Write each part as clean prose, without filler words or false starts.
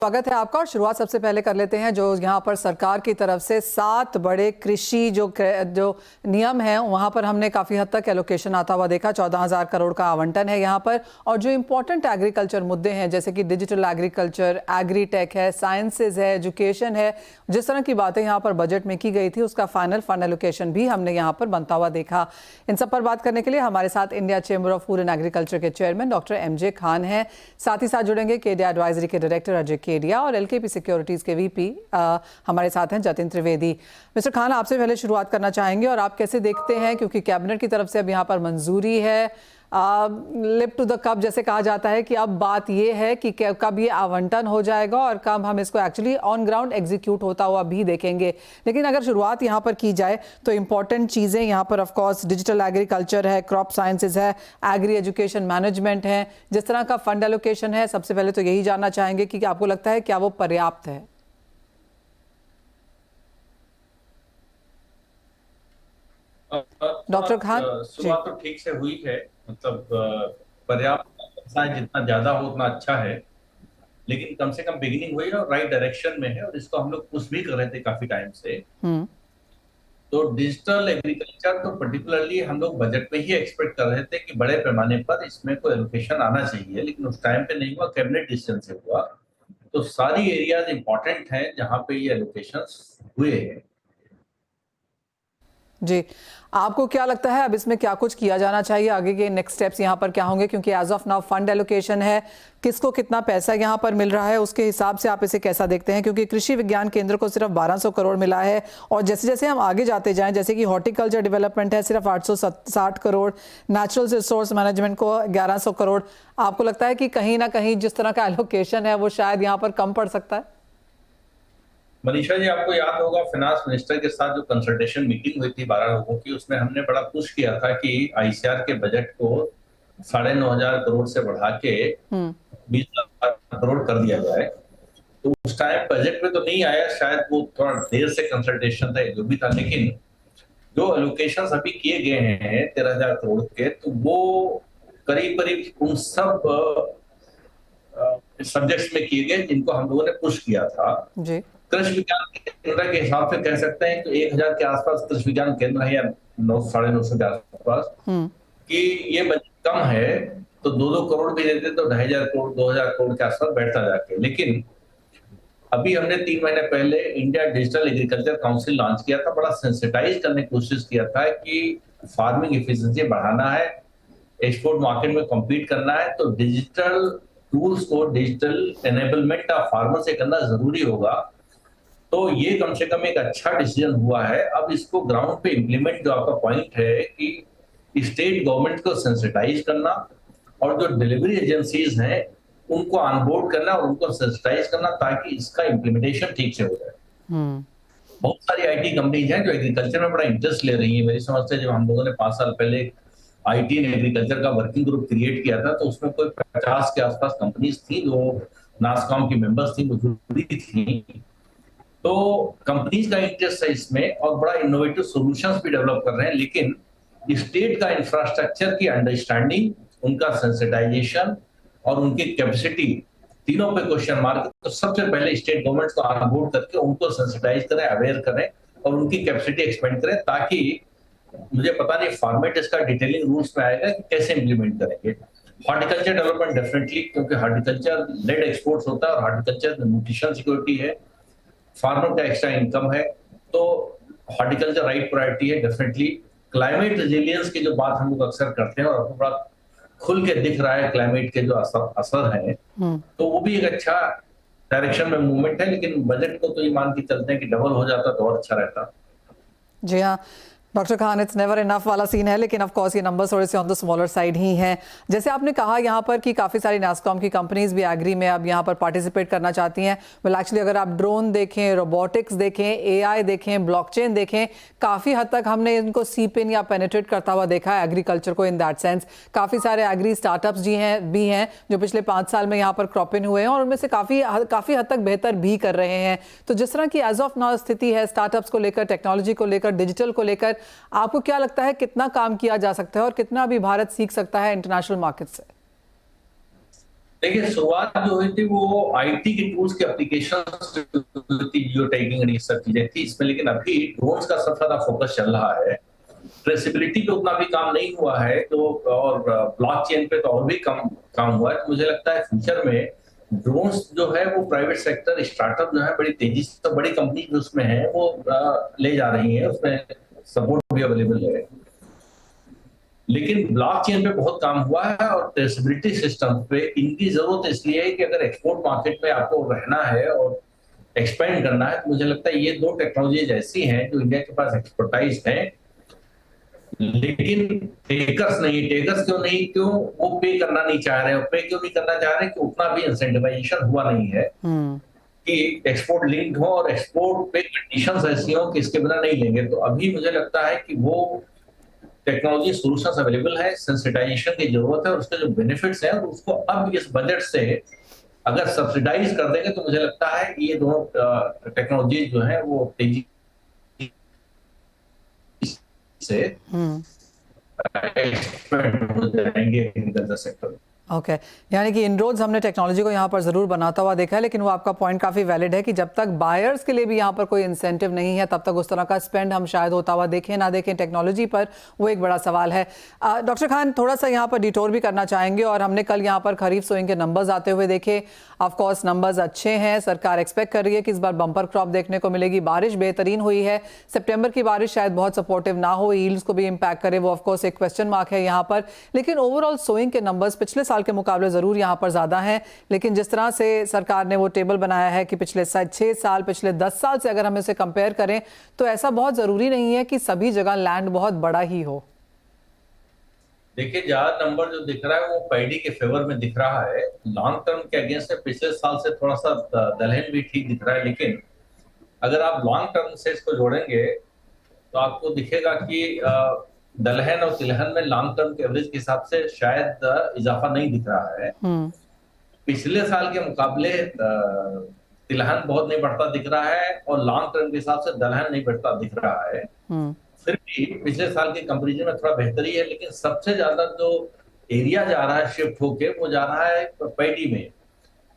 स्वागत है आपका। और शुरुआत सबसे पहले कर लेते हैं जो यहाँ पर सरकार की तरफ से 7 बड़े कृषि जो नियम हैं वहाँ पर हमने काफ़ी हद तक एलोकेशन आता हुआ देखा। 14,000 करोड़ का आवंटन है यहाँ पर। और जो इम्पोर्टेंट एग्रीकल्चर मुद्दे हैं जैसे कि डिजिटल एग्रीकल्चर, एग्री टेक है, साइंसेज है, एजुकेशन है, जिस तरह की बातें यहाँ पर बजट में की गई थी उसका फाइनल फंड एलोकेशन भी हमने यहाँ पर बनता हुआ देखा। इन सब पर बात करने के लिए हमारे साथ India chamber of food and agriculture के चेयरमैन डॉक्टर MJ खान हैं। साथ ही साथ जुड़ेंगे केडिया एडवाइजरी के डायरेक्टर अजय केडिया और LKP सिक्योरिटीज के VP हमारे साथ हैं जतिन त्रिवेदी। मिस्टर खान, आपसे पहले शुरुआत करना चाहेंगे और आप कैसे देखते हैं, क्योंकि कैबिनेट की तरफ से अब यहाँ पर मंजूरी है, लिप टू द कप जैसे कहा जाता है कि अब बात ये है कि कब ये आवंटन हो जाएगा और कब हम इसको एक्चुअली ऑन ग्राउंड एग्जीक्यूट होता हुआ भी देखेंगे। लेकिन अगर शुरुआत यहाँ पर की जाए तो इंपॉर्टेंट चीज़ें यहाँ पर ऑफ कोर्स डिजिटल एग्रीकल्चर है, क्रॉप साइंसेज है, एग्री एजुकेशन मैनेजमेंट है, जिस तरह का फंड एलोकेशन है। सबसे पहले तो यही जानना चाहेंगे कि आपको लगता है क्या वो पर्याप्त है? डॉक्टर खान, शुरुआत तो ठीक से हुई है, मतलब पर्याप्त जितना ज्यादा हो उतना अच्छा है, लेकिन कम से कम बिगिनिंग हुई है और राइट डायरेक्शन में है और इसको हम लोग पुश भी कर रहे थे काफी टाइम से। तो डिजिटल एग्रीकल्चर तो पर्टिकुलरली हम लोग बजट में ही एक्सपेक्ट कर रहे थे कि बड़े पैमाने पर इसमें कोई एलोकेशन आना चाहिए, लेकिन उस टाइम पे नहीं हुआ, कैबिनेट डिसीजन से हुआ। तो सारी एरियाज इंपॉर्टेंट हैं जहां पे ये एलोकेशंस हुए हैं। जी, आपको क्या लगता है अब इसमें क्या कुछ किया जाना चाहिए? आगे के नेक्स्ट स्टेप्स यहाँ पर क्या होंगे? क्योंकि as of now fund allocation है, किसको कितना पैसा यहाँ पर मिल रहा है उसके हिसाब से आप इसे कैसा देखते हैं? क्योंकि कृषि विज्ञान केंद्र को सिर्फ 1200 करोड़ मिला है और जैसे जैसे हम आगे जाते जाएं, जैसे कि हॉर्टिकल्चर डेवलपमेंट है सिर्फ 860 करोड़, नेचुरल रिसोर्स मैनेजमेंट को 1100 करोड़। आपको लगता है कि कहीं ना कहीं जिस तरह का एलोकेशन है वो शायद यहाँ पर कम पड़ सकता है? मनीषा जी, आपको याद होगा फिनांस मिनिस्टर के साथ जो कंसल्टेशन मीटिंग हुई थी 12 लोगों की, उसमें हमने बड़ा पुश किया था कि ICR के बजट को 9,500 करोड़ से बढ़ा के 20,000 करोड़ कर दिया जाए। तो उस टाइम बजट में तो नहीं आया, शायद वो थोड़ा देर से कंसल्टेशन था, जो भी था, लेकिन जो एलोकेशन अभी किए गए हैं 13,000 करोड़ के, तो वो करीब करीब उन सब सब्जेक्ट्स में किए गए जिनको हम लोगों ने पुश किया था। जी, कृषि विज्ञान केंद्र के हिसाब से कह सकते हैं कि 1,000 के आसपास कृषि विज्ञान केंद्र है या 900-950 के आसपास, कि ये बजट कम है तो 2-2 करोड़ भी देते तो 2,500 करोड़ 2,000 करोड़ के आसपास बैठता जाके। लेकिन अभी हमने 3 महीने पहले India digital agriculture council launch किया था, बड़ा सेंसिटाइज करने की कोशिश किया था कि फार्मिंग एफिशिएंसी बढ़ाना है, एक्सपोर्ट मार्केट में कम्पीट करना है, तो डिजिटल टूल्स को, डिजिटल एनेबलमेंट ऑफ फार्मर से करना जरूरी होगा। तो ये कम से कम एक अच्छा डिसीजन हुआ है। अब इसको ग्राउंड पे इम्प्लीमेंट, जो आपका पॉइंट है कि स्टेट गवर्नमेंट को सेंसिटाइज करना और जो डिलीवरी एजेंसीज हैं उनको ऑनबोर्ड करना और उनको सेंसिटाइज करना, ताकि इसका इम्प्लीमेंटेशन ठीक से हो जाए। बहुत सारी IT कंपनीज हैं जो एग्रीकल्चर में बड़ा इंटरेस्ट ले रही है। मेरी समझ से जब हम लोगों ने 5 साल पहले IT एंड एग्रीकल्चर का वर्किंग ग्रुप क्रिएट किया था, तो उसमें कोई 50 के आसपास कंपनीज थी जो नासकॉम की मेंबर्स थी, वो जुड़ी थी। तो कंपनीज का इंटरेस्ट है इसमें और बड़ा इनोवेटिव सॉल्यूशंस भी डेवलप कर रहे हैं, लेकिन स्टेट का इंफ्रास्ट्रक्चर की अंडरस्टैंडिंग, उनका सेंसिटाइजेशन और उनकी कैपेसिटी, तीनों पे क्वेश्चन मार्क। तो सबसे पहले स्टेट गवर्नमेंट को ऑनबोर्ड करके उनको सेंसिटाइज करें, अवेयर करें और उनकी कैपेसिटी एक्सपेंड करें, ताकि, मुझे पता नहीं फॉर्मेट इसका डिटेलिंग रूल्स में आएगा कि कैसे इंप्लीमेंट करेंगे। हॉर्टिकल्चर डेवलपमेंट डेफिनेटली, क्योंकि हॉर्टिकल्चर लेड एक्सपोर्ट्स होता है और हॉर्टिकल्चर न्यूट्रिशन सिक्योरिटी है, फार्मर का एक्स्ट्रा इनकम है, तो हॉर्टिकल्चर राइट प्रायोरिटी है डेफिनेटली। क्लाइमेट रेजिलियंस की जो बात हम लोग अक्सर करते हैं और आपको बड़ा खुल के दिख रहा है क्लाइमेट के जो असर है, तो वो भी एक अच्छा डायरेक्शन में मूवमेंट है। लेकिन बजट को तो ये मान के चलते हैं कि डबल हो जाता तो और अच्छा रहता। जी हाँ doctor Khan, it's never enough वाला सीन है, लेकिन ऑफ कोर्स ये नंबर्स थोड़े से ऑन द स्मॉलर साइड ही हैं। जैसे आपने कहा यहाँ पर कि काफ़ी सारी नासकॉम की कंपनीज भी एग्री में अब यहाँ पर पार्टिसिपेट करना चाहती हैं। वेल एक्चुअली अगर आप ड्रोन देखें, रोबोटिक्स देखें, AI देखें, ब्लॉकचेन देखें, काफ़ी हद तक हमने इनको सीप इन या पेनिट्रेट करता हुआ देखा है एग्रीकल्चर को। इन दैट सेंस काफ़ी सारे एग्री स्टार्टअप्स भी हैं जो पिछले 5 साल में यहाँ पर क्रॉप इन हुए हैं और उनमें से काफ़ी हद तक बेहतर भी कर रहे हैं। तो जिस तरह की एज ऑफ नाउ स्थिति है स्टार्टअप्स को लेकर, टेक्नोलॉजी को लेकर, डिजिटल को लेकर, आपको क्या लगता है कितना काम किया जा सकता है और कितना भी भारत सीख सकता है इंटरनेशनल मार्केट से? देखिए, शुरुआत जो हुई थी वो आईटी के टूल्स की एप्लीकेशन थी, जियो टैगिंग और ये सब चीजें थी इसमें, लेकिन अभी ड्रोन्स का सबसे ज्यादा फोकस चल रहा है। ट्रेसिबिलिटी पे उतना भी काम नहीं हुआ है, तो और ब्लॉकचेन पे तो और भी कम काम हुआ है। तो मुझे लगता है फ्यूचर में ड्रोन्स जो है वो प्राइवेट सेक्टर स्टार्टअप जो है बड़ी तेजी से, तो बड़ी कंपनी जो उसमें है वो ले जा रही है, उसमें सपोर्ट भी अवेलेबल है। लेकिन ब्लॉकचेन पे बहुत काम हुआ है और ट्रेसेबिलिटी सिस्टम पे इनकी जरूरत इसलिए है कि अगर एक्सपोर्ट मार्केट में आपको रहना है और एक्सपेंड करना है, तो मुझे लगता है ये दो टेक्नोलॉजीज ऐसी हैं जो इंडिया के पास एक्सपर्टाइज है। लेकिन टेकर्स नहीं, टेकर्स क्यों नहीं, क्यों वो पे करना नहीं चाह रहे, पे क्यों नहीं करना चाह रहे कि उतना भी इंसेंटिवाइजेशन हुआ नहीं है कि एक्सपोर्ट लिंक्ड हो और एक्सपोर्ट पे कंडीशंस ऐसी हो कि इसके बिना नहीं लेंगे। तो अभी मुझे लगता है कि वो टेक्नोलॉजी सॉल्यूशंस अवेलेबल है, सेंसिटाइजेशन की जरूरत है और उसके जो बेनिफिट्स हैं और उसको अब इस बजट से अगर सब्सिडाइज कर देंगे तो मुझे लगता है ये दोनों टेक्नोलॉजी जो है वो तेजी से एक्सपेंड हो जाएंगे एग्रीकल्चर सेक्टर। ओके यानी कि इनरोड्स हमने टेक्नोलॉजी को यहाँ पर ज़रूर बनाता हुआ देखा है, लेकिन वो आपका पॉइंट काफ़ी वैलिड है कि जब तक बायर्स के लिए भी यहाँ पर कोई इंसेंटिव नहीं है तब तक उस तरह का स्पेंड हम शायद होता हुआ देखें ना देखें टेक्नोलॉजी पर, वो एक बड़ा सवाल है। डॉक्टर खान, थोड़ा सा यहाँ पर डिटोर भी करना चाहेंगे और हमने कल यहाँ पर खरीफ सोइंग के नंबर्स आते हुए देखे। ऑफकोर्स नंबर्स अच्छे हैं, सरकार एक्सपेक्ट कर रही है कि इस बार बम्पर क्रॉप देखने को मिलेगी, बारिश बेहतरीन हुई है, सितंबर की बारिश शायद बहुत सपोर्टिव ना हो, यील्ड्स को भी इम्पैक्ट करे, वो ऑफकोर्स एक क्वेश्चन मार्क है यहाँ पर। लेकिन ओवरऑल सोइंग के नंबर्स पिछले साल के मुकाबले ज़रूर यहाँ पर ज़्यादा हैं, लेकिन जिस तरह से सरकार ने वो टेबल बनाया है कि पिछले 6 साल, पिछले 10 साल से अगर हम इसे कंपेयर करें तो ऐसा बहुत ज़रूरी नहीं है कि सभी जगह लैंड बहुत बड़ा ही हो। देखिए, ज्यादा नंबर जो दिख रहा है वो पैडी के फेवर में दिख रहा है। लॉन्ग टर्म के अगेंस्ट पिछले साल से थोड़ा सा दलहन भी ठीक दिख रहा है, लेकिन अगर आप लॉन्ग टर्म से इसको जोड़ेंगे तो आपको दिखेगा कि दलहन और तिलहन में लॉन्ग टर्म के एवरेज के हिसाब से शायद इजाफा नहीं दिख रहा है। पिछले साल के मुकाबले तिलहन बहुत नहीं बढ़ता दिख रहा है और लॉन्ग टर्म के हिसाब से दलहन नहीं बढ़ता दिख रहा है। फिर भी पिछले साल के कंपैरिजन में थोड़ा बेहतरी है, लेकिन सबसे ज्यादा जो एरिया जा रहा है शिफ्ट होके वो जा रहा है पैडी में।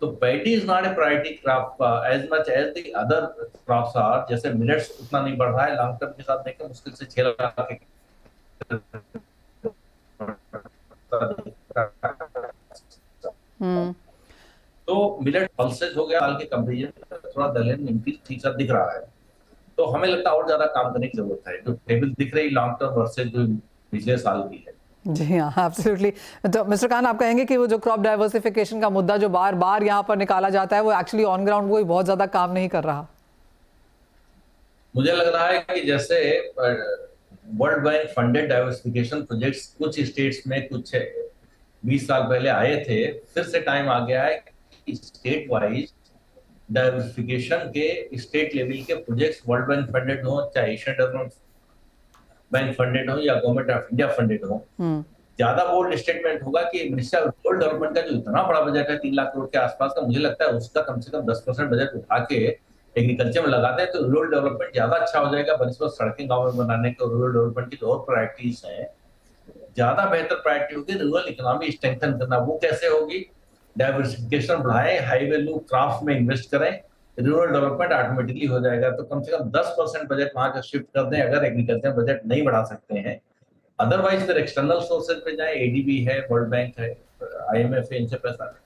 तो paddy is not a priority crop as much as the other crops are. जैसे मिलेट्स उतना नहीं बढ़ रहा है, लॉन्ग टर्म के साथ देखें मुश्किल से 6 लाख तो मिलेट पल्सेज हो गया साल के कंपैरिजन में, थोड़ा दलहन इंक्रीज ठीक सा दिख रहा है। तो हमें लगता है और ज्यादा काम करने की जरूरत है। जो टेबल दिख रही लॉन्ग टर्म वर्सेज जो पिछले साल की है। जी हाँ, एब्सोल्युटली। तो मिस्टर खान, आप कहेंगे कि वो जो क्रॉप डाइवर्सिफिकेशन का मुद्दा जो बार बार यहाँ पर निकाला जाता है वो एक्चुअली ऑन ग्राउंड कोई बहुत ज्यादा काम नहीं कर रहा? मुझे लग रहा है कि जैसे world bank funded diversification projects कुछ स्टेट्स में कुछ 20 साल पहले आए थे, फिर से टाइम आ गया है कि स्टेट वाइज डाइवर्सिफिकेशन के स्टेट लेवल के प्रोजेक्ट्स वर्ल्ड बैंक फंडेड हो, चाहे एशियन डेवलपमेंट बैंक फंडेड हो या गवर्नमेंट ऑफ इंडिया फंडेड हो। ज्यादा बोल्ड स्टेटमेंट होगा कि मिनिस्ट्री ऑफ रूरल डेवलपमेंट का जो इतना बड़ा बजट है 3 लाख करोड़ के आसपास का, मुझे लगता है उसका कम से कम 10% बजट उठा के एग्रीकल्चर में लगाते हैं तो रूरल डेवलपमेंट ज्यादा अच्छा हो जाएगा। बनस्पत सड़कें गाँव में बनाने के, रूरल डेवलपमेंट की जो और प्रायोरिटीज हैं, ज्यादा बेहतर प्रायोरिटी होगी रूरल इकोनॉमी स्ट्रेंथन करना। वो कैसे होगी? डाइवर्सिफिकेशन बढ़ाएं, हाई वैल्यू क्रॉप्स में इन्वेस्ट करें, रूरल डेवलपमेंट ऑटोमेटिकली हो जाएगा। तो कम से कम 10% बजट वहां का शिफ्ट कर दें अगर एग्रीकल्चर बजट नहीं बढ़ा सकते हैं। अदरवाइज फिर एक्सटर्नल सोर्सेज पे जाए, एडीबी है, वर्ल्ड बैंक है, आईएमएफ है, इनसे पैसा लें।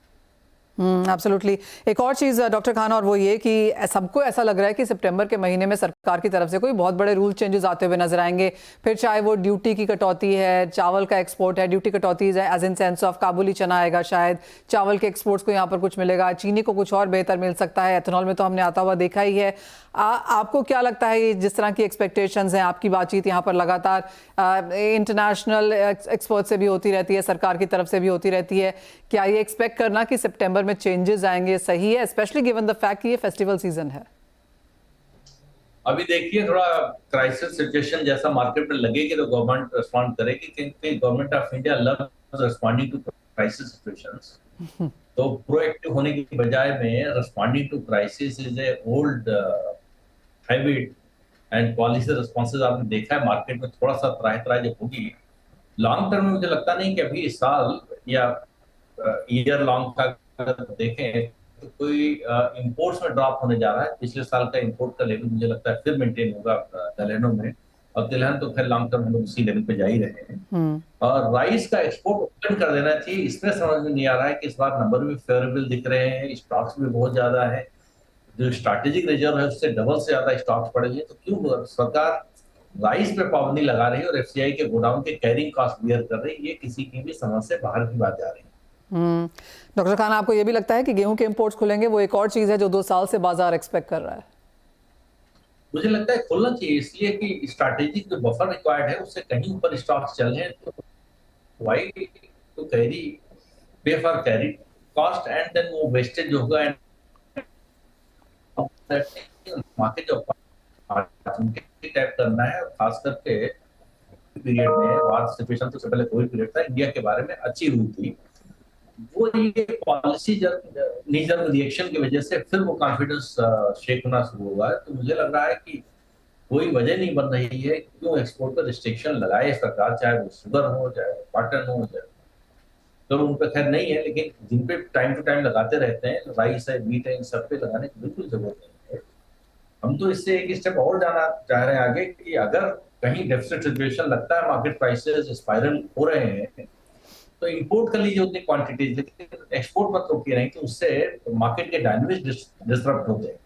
एब्सोल्युटली। एक और चीज़ डॉक्टर खान, और वो ये कि सबको ऐसा लग रहा है कि सितंबर के महीने में सरकार की तरफ से कोई बहुत बड़े रूल चेंजेस आते हुए नजर आएंगे। फिर चाहे वो ड्यूटी की कटौती है, चावल का एक्सपोर्ट है, ड्यूटी कटौती है एज इन सेंस ऑफ काबुली चना आएगा, शायद चावल के एक्सपोर्ट्स को यहाँ पर कुछ मिलेगा, चीनी को कुछ और बेहतर मिल सकता है, एथेनॉल में तो हमने आता हुआ देखा ही है। आपको क्या लगता है ये जिस तरह की एक्सपेक्टेशंस हैं, आपकी बातचीत यहाँ पर लगातार इंटरनेशनल एक्सपर्ट से भी होती रहती है, सरकार की तरफ से भी होती रहती है, क्या ये एक्सपेक्ट करना कि सितंबर में चेंजेस आएंगे सही है, स्पेशली गिवन द फैक्ट कि ये फेस्टिवल सीजन है? अभी देखिए, थोड़ा क्राइसिस सिचुएशन जैसा मार्केट में लगेगी तो गवर्नमेंट रिस्पॉन्ड करेगी, क्योंकि government of India loves responding to crisis situations. तो प्रोएक्टिव होने की बजाय में responding to crisis is a old habit and policy responses आपने देखा है मार्केट में थोड़ा सा त्राही जब होगी। लॉन्ग टर्म में मुझे लगता नहीं कि अभी इस साल या ईयर लॉन्ग का अगर देखें तो कोई इंपोर्ट्स में ड्रॉप होने जा रहा है। पिछले साल का इंपोर्ट का लेवल मुझे लगता है फिर मेंटेन होगा दलहनों में, और तिलहन तो खैर लॉन्ग टर्म हम लोग उसी लेवल पे जा ही रहे हैं। और राइस का एक्सपोर्ट ओपन कर देना चाहिए, इसमें समझ में नहीं आ रहा है कि इस बार नंबर भी फेवरेबल दिख रहे हैं, स्टॉक्स भी बहुत ज्यादा है, जो स्ट्रैटेजिक रिजर्व है उससे डबल से ज्यादा स्टॉक्स पड़े हैं, तो क्यों सरकार राइस पे पाबंदी लगा रही है और एफसीआई के गोडाउन के कैरिंग कॉस्ट बियर कर रही है? ये किसी की भी समझ से बाहर की बात जा रही है। डॉक्टर खान, आपको ये भी लगता है कि गेहूं के इंपोर्ट्स खुलेंगे? वो एक और चीज है जो 2 साल से बाजार एक्सपेक्ट कर रहा है। मुझे लगता है खुलना चाहिए, इसलिए कि स्ट्रैटेजिक जो बफर रिक्वायर्ड है उससे कहीं ऊपर स्टॉक्स चल रहे हैं, तो why to carry, pay for carry cost, and then वो वेस्टेज जो होगा मार्केट जो टैप करना है। और खास करके पीरियड में वार सिचुएशन से पहले कोई पीरियड था, इंडिया के बारे में अच्छी रूल थी, वो ये पॉलिसी नीजर रिएक्शन की वजह से फिर वो कॉन्फिडेंस शेक होना शुरू हुआ है। तो मुझे लग रहा है कि कोई वजह नहीं बन रही है क्यों एक्सपोर्ट पर रिस्ट्रिक्शन लगाए सरकार, चाहे वो शुगर हो, चाहे वो कॉटन हो, चाहे तो उन पर खैर नहीं है, लेकिन जिन पे टाइम टू टाइम लगाते रहते हैं, राइस है, वीट है, इन सब पे लगाने की बिल्कुल जरूरत नहीं है। हम तो इससे एक स्टेप और जाना चाह रहे हैं आगे कि अगर कहीं डेफिसिट सिचुएशन लगता है, मार्केट प्राइसेस स्पाइरल हो रहे हैं, तो इंपोर्ट कर लीजिए उतनी क्वांटिटीज, लेकिन एक्सपोर्ट मत रोकिए, नहीं तो उससे मार्केट के डायनामिक्स डिसरप्ट होते हैं।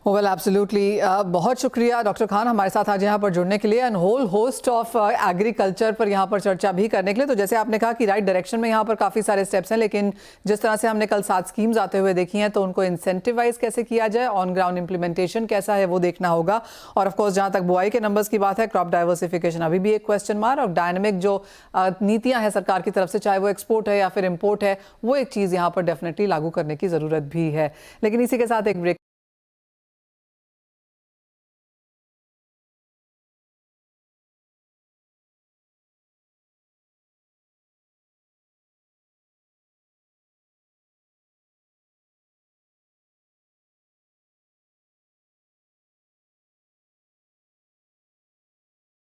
वेल एब्सोल्युटली, बहुत शुक्रिया डॉक्टर खान हमारे साथ आज यहाँ पर जुड़ने के लिए, and whole host of agriculture पर यहाँ पर चर्चा भी करने के लिए। तो जैसे आपने कहा कि राइट डायरेक्शन में यहाँ पर काफ़ी सारे स्टेप्स हैं, लेकिन जिस तरह से हमने कल 7 स्कीम्स आते हुए देखी हैं, तो उनको इंसेंटिवाइज कैसे किया जाए, ऑन ग्राउंड इंप्लीमेंटेशन कैसा है वो देखना होगा। और ऑफकोर्स जहाँ तक बुआई के नंबर्स की बात है, क्रॉप डाइवर्सिफिकेशन अभी भी एक क्वेश्चन मार्क, और डायनेमिक जो नीतियाँ हैं सरकार की तरफ से, चाहे वो एक्सपोर्ट है या फिर इम्पोर्ट है, वो एक चीज़ यहाँ पर डेफिनेटली लागू करने की ज़रूरत भी है। लेकिन इसी के साथ एक ब्रेक